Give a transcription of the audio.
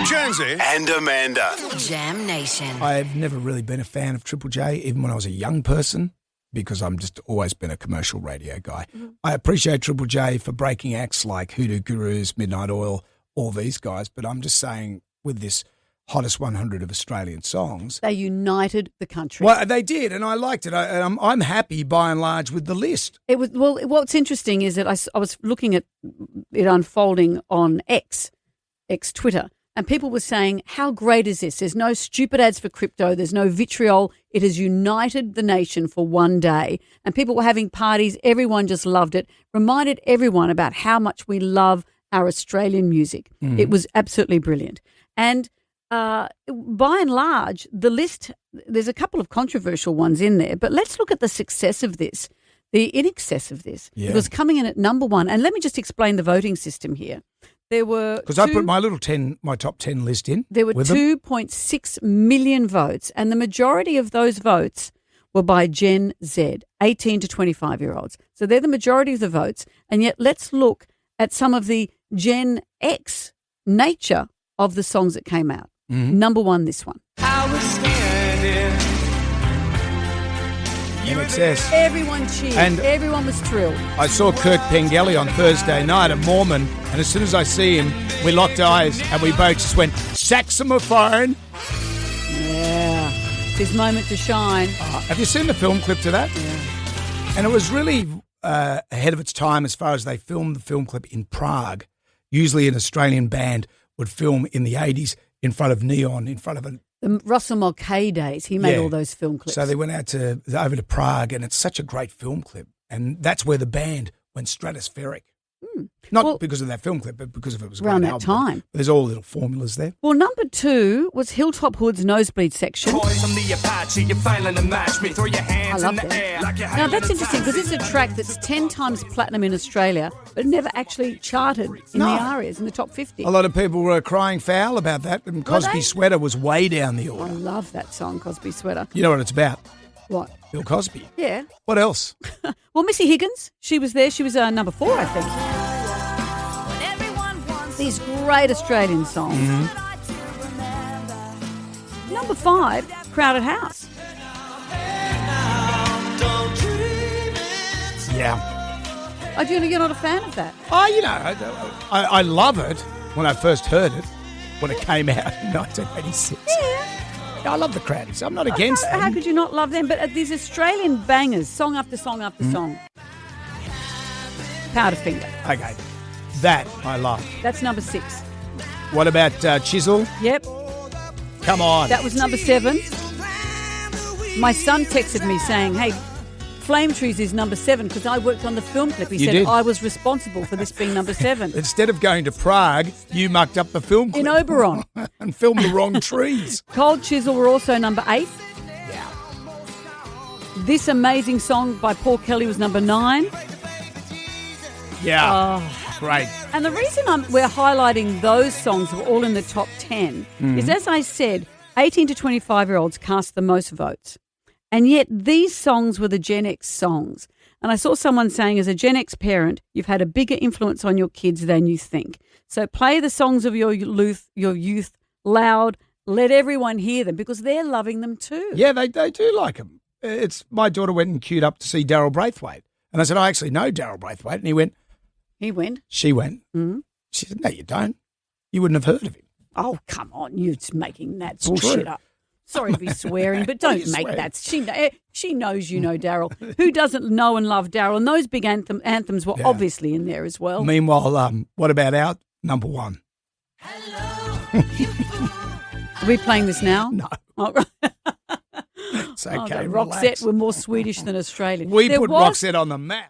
Jonesy and Amanda. Jam Nation. I've never really been a fan of Triple J, even when I was a young person, because I'm just always been a commercial radio guy. I appreciate Triple J for breaking acts like Hoodoo Gurus, Midnight Oil, all these guys, but I'm just saying with this hottest 100 of Australian songs. They united the country. Well, they did, and I liked it. I'm happy by and large with the list. It was what's interesting is that I was looking at it unfolding on X Twitter, and people were saying, how great is this? There's no stupid ads for crypto. There's no vitriol. It has united the nation for one day. And people were having parties. Everyone just loved it. Reminded everyone about how much we love our Australian music. It was absolutely brilliant. And by and large, the list, there's a couple of controversial ones in there, but let's look at the success of this, the in excess of this. Yeah. It was coming in at number one. And let me just explain the voting system here. There were Because I put my top 10 list in. There were 2.6 million votes, and the majority of those votes were by Gen Z, 18 to 25-year-olds. So they're the majority of the votes, and yet let's look at some of the Gen X nature of the songs that came out. Number one, this one. In excess. Everyone cheered. And everyone was thrilled. I saw Kirk Pengelly on Thursday night at Mormon, and as soon as I see him, we locked eyes and we both just went, saxophone. Yeah. It's his moment to shine. Have you seen the film clip to that? Yeah. And it was really ahead of its time as far as they filmed the film clip in Prague. Usually an Australian band would film in the 80s in front of neon, in front of a... The Russell Mulcahy days, he made all those film clips. So they went over to Prague, and it's such a great film clip. And that's where the band went stratospheric. Not because of that film clip, but because of it was a around great that album. time. There's all little formulas there. Well, number two was Hilltop Hood's Nosebleed section. I love that. Now, that's interesting because it's a track that's 10 times platinum in Australia, but never actually charted in the ARIAs, in the top 50. A lot of people were crying foul about that, and Cosby Sweater was way down the I order. love that song, Cosby Sweater. You know what it's about? What? Bill Cosby. Yeah. What else? Well, Missy Higgins, she was there. She was number 4, I think. These great Australian songs. Number 5, Crowded House. Yeah. Oh, you're not a fan of that? Oh, you know, I love it when I first heard it, when it came out in 1986. Yeah. I love the Crowdies. I'm not against them. How could you not love them? But these Australian bangers, song after song after song. Powderfinger. Okay. That I love. That's number 6. What about Chisel? Yep. Come on. That was number 7. My son texted me saying, hey, Flame Trees is number 7 because I worked on the film clip. He said did. I was responsible for this being number 7. Instead of going to Prague, you mucked up the film clip. In Oberon. And filmed the wrong trees. Cold Chisel were also number 8. Yeah. This Amazing Song by Paul Kelly was number 9. Yeah. Great. And the reason we're highlighting those songs were all in the top 10 is, as I said, 18 to 25-year-olds cast the most votes. And yet these songs were the Gen X songs. And I saw someone saying, as a Gen X parent, you've had a bigger influence on your kids than you think. So play the songs of your youth loud. Let everyone hear them because they're loving them too. Yeah, they do like them. My daughter went and queued up to see Daryl Braithwaite. And I said, I actually know Daryl Braithwaite. And he went. He went? She went. Mm-hmm. She said, no, you don't. You wouldn't have heard of him. Oh, come on. You're just making that bullshit up. Sorry to be swearing, but don't make that. She knows you know Daryl. Who doesn't know and love Daryl? And those big anthems were obviously in there as well. Meanwhile, what about our number 1? Are we playing this now? No. Oh, right. It's okay. Roxette were more Swedish than Australian. We put Roxette on the map.